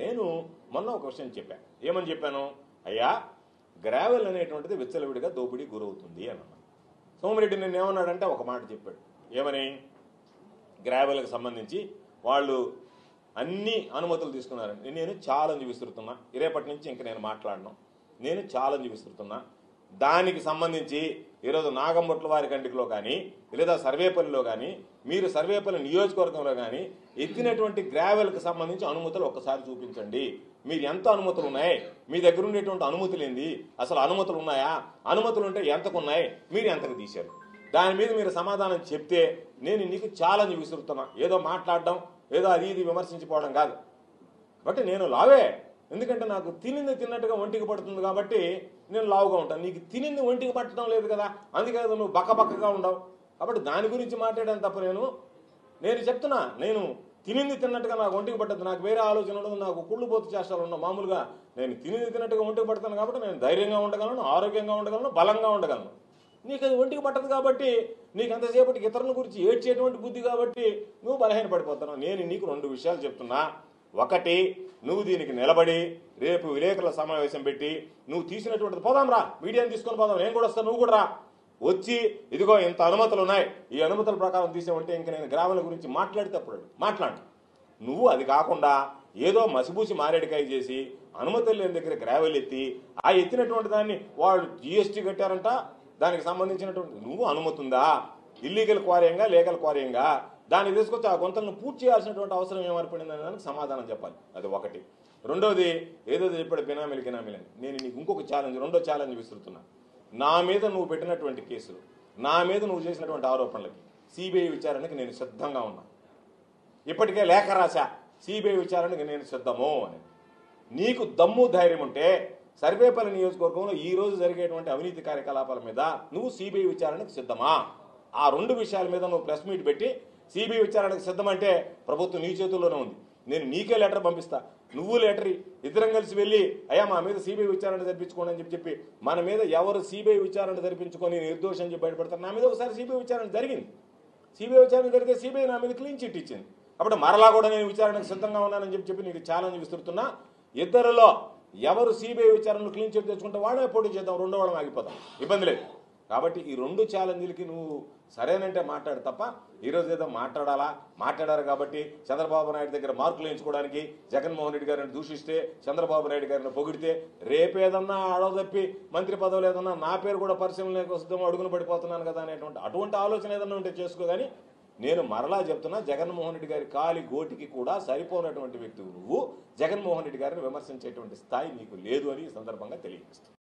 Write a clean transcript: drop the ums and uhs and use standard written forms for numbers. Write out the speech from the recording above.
నేను మొన్న ఒక విషయం చెప్పాను. ఏమని చెప్పాను? అయ్యా, గ్రావెల్ అనేటువంటిది విచ్చలవిడిగా దోపిడీ గురవుతుంది అని అన్నాను. సోమిరెడ్డి నిన్న ఏమన్నాడంటే ఒక మాట చెప్పాడు. ఏమని? గ్రావెల్కి సంబంధించి వాళ్ళు అన్ని అనుమతులు తీసుకున్నారని. నేను ఛాలెంజ్ విసురుతున్నా, రేపటి నుంచి ఇంక నేను మాట్లాడను. నేను ఛాలెంజ్ విసురుతున్నా. దానికి సంబంధించి ఈరోజు నాగంబొట్ల వారి కంటిలో కానీ లేదా సర్వేపల్లిలో కానీ మీరు సర్వేపల్లి నియోజకవర్గంలో కానీ ఎత్తినటువంటి గ్రావెల్కి సంబంధించి అనుమతులు ఒక్కసారి చూపించండి. మీరు ఎంత అనుమతులు ఉన్నాయి, మీ దగ్గర ఉండేటువంటి అనుమతులు ఏంది, అసలు అనుమతులు ఉన్నాయా, అనుమతులు ఉంటే ఎంతకు ఉన్నాయి, మీరు ఎంతకు తీశారు, దాని మీద మీరు సమాధానం చెప్తే నేను నీకు ఛాలెంజ్ విసురుతున్నా. ఏదో మాట్లాడడం, ఏదో అది ఇది విమర్శించిపోవడం కాదు. బట్ నేను లావే, ఎందుకంటే నాకు తినింది తిన్నట్టుగా ఒంటికి పడుతుంది కాబట్టి నేను లావుగా ఉంటాను. నీకు తినింది ఒంటికి పట్టడం లేదు కదా, అందుకే నువ్వు బక్కబక్కగా ఉండవు. కాబట్టి దాని గురించి మాట్లాడాను తప్ప నేను చెప్తున్నా, నేను తినింది తిన్నట్టుగా నాకు ఒంటికి పట్టదు, నాకు వేరే ఆలోచన ఉండదు, నాకు కుళ్ళు పోతు చేష్టాలు ఉండవు. మామూలుగా నేను తినింది తిన్నట్టుగా ఒంటికి పడతాను కాబట్టి నేను ధైర్యంగా ఉండగలను, ఆరోగ్యంగా ఉండగలను, బలంగా ఉండగలను. నీకు అది ఒంటికి పట్టదు కాబట్టి నీకు ఎంతసేపటికి ఇతరుల గురించి ఏడ్చేటువంటి బుద్ధి కాబట్టి నువ్వు బలహీన పడిపోతున్నావు. నేను నీకు 2 విషయాలు చెప్తున్నా. ఒకటి, నువ్వు దీనికి నిలబడి రేపు విలేకరుల సమావేశం పెట్టి నువ్వు తీసినటువంటిది పోదాం రా, మీడియాని తీసుకొని పోదాం, నేను కూడా వస్తాను, నువ్వు కూడా రా, వచ్చి ఇదిగో ఇంత అనుమతులు ఉన్నాయి, ఈ అనుమతుల ప్రకారం తీసామంటే ఇంక నేను గ్రామాల గురించి మాట్లాడితే అప్పుడు మాట్లాడు. నువ్వు అది కాకుండా ఏదో మసిబూసి మారేడికాయ చేసి అనుమతులు లేని దగ్గర గ్రావెల్ ఎత్తి ఆ ఎత్తినటువంటి దాన్ని వాళ్ళు జిఎస్టీ కట్టారంట, దానికి సంబంధించినటువంటి నువ్వు అనుమతుందా, ఇల్లీగల్ క్వారీయంగా లీగల్ క్వారీయంగా దాన్ని తీసుకొచ్చి ఆ గుంతలను పూర్తి చేయాల్సినటువంటి అవసరం ఏమర్పడింది అనే దానికి సమాధానం చెప్పాలి. అది ఒకటి. రెండోది, ఏదో చెప్పాడు బినామీలు గినామీలు అని. నేను నీకు ఇంకొక ఛాలెంజ్, రెండో ఛాలెంజ్ విసురుతున్నా. నా మీద నువ్వు పెట్టినటువంటి కేసులు, నా మీద నువ్వు చేసినటువంటి ఆరోపణలకి సిబిఐ విచారణకి నేను సిద్ధంగా ఉన్నా. ఇప్పటికే లేఖ రాశా, సిబిఐ విచారణకి నేను సిద్ధము అని. నీకు దమ్ము ధైర్యం ఉంటే సర్వేపల్లి నియోజకవర్గంలో ఈ రోజు జరిగేటువంటి అవినీతి కార్యకలాపాల మీద నువ్వు సిబిఐ విచారణకు సిద్ధమా? ఆ 2 విషయాల మీద నువ్వు ప్రెస్ మీట్ పెట్టి సిబిఐ విచారణకు సిద్ధమంటే ప్రభుత్వం నీ చేతుల్లోనే ఉంది. నేను నీకే లెటర్ పంపిస్తా, నువ్వు లెటర్ ఇద్దరం కలిసి వెళ్ళి అయ్యా మా మీద సిబిఐ విచారణ జరిపించుకోండి అని చెప్పి మన మీద ఎవరు సిబిఐ విచారణ జరిపించుకొని నిర్దోషం చెప్పి బయటపడతారు. నా మీద ఒకసారి సిబిఐ విచారణ జరిగింది. సిబిఐ విచారణ జరిగితే సిబిఐ నా మీద క్లీన్ చిట్ ఇచ్చింది. కాబట్టి మరలా కూడా నేను విచారణకు సిద్ధంగా ఉన్నానని చెప్పి నీకు ఛాలెంజ్ విస్తున్నా. ఇద్దరిలో ఎవరు సిబిఐ విచారణలు క్లీన్ చిట్ తెచ్చుకుంటే వాడే పోటీ చేద్దాం, రెండో వాళ్ళం ఆగిపోతాం, ఇబ్బంది లేదు. కాబట్టి ఈ 2 ఛాలెంజ్లకి నువ్వు సరేనంటే మాట్లాడు తప్ప ఈరోజు ఏదో మాట్లాడారు కాబట్టి చంద్రబాబు నాయుడు దగ్గర మార్కులు ఎంచుకోవడానికి జగన్మోహన్ రెడ్డి గారిని దూషిస్తే, చంద్రబాబు నాయుడు గారిని పొగిడితే, రేపేదన్నా అడవదప్పి మంత్రి పదవులు ఏదన్నా నా పేరు కూడా పరిశీలనకు వస్తుందో అడుగున పడిపోతున్నాను కదా అటువంటి ఆలోచన ఏదన్నా ఉంటే చేసుకో. కానీ నేను మరలా చెప్తున్నా, జగన్మోహన్ రెడ్డి గారి కాలి గోటికి కూడా సరిపోనటువంటి వ్యక్తి నువ్వు. జగన్మోహన్ రెడ్డి గారిని విమర్శించేటువంటి స్థాయి నీకు లేదు అని ఈ సందర్భంగా తెలియజేస్తాను.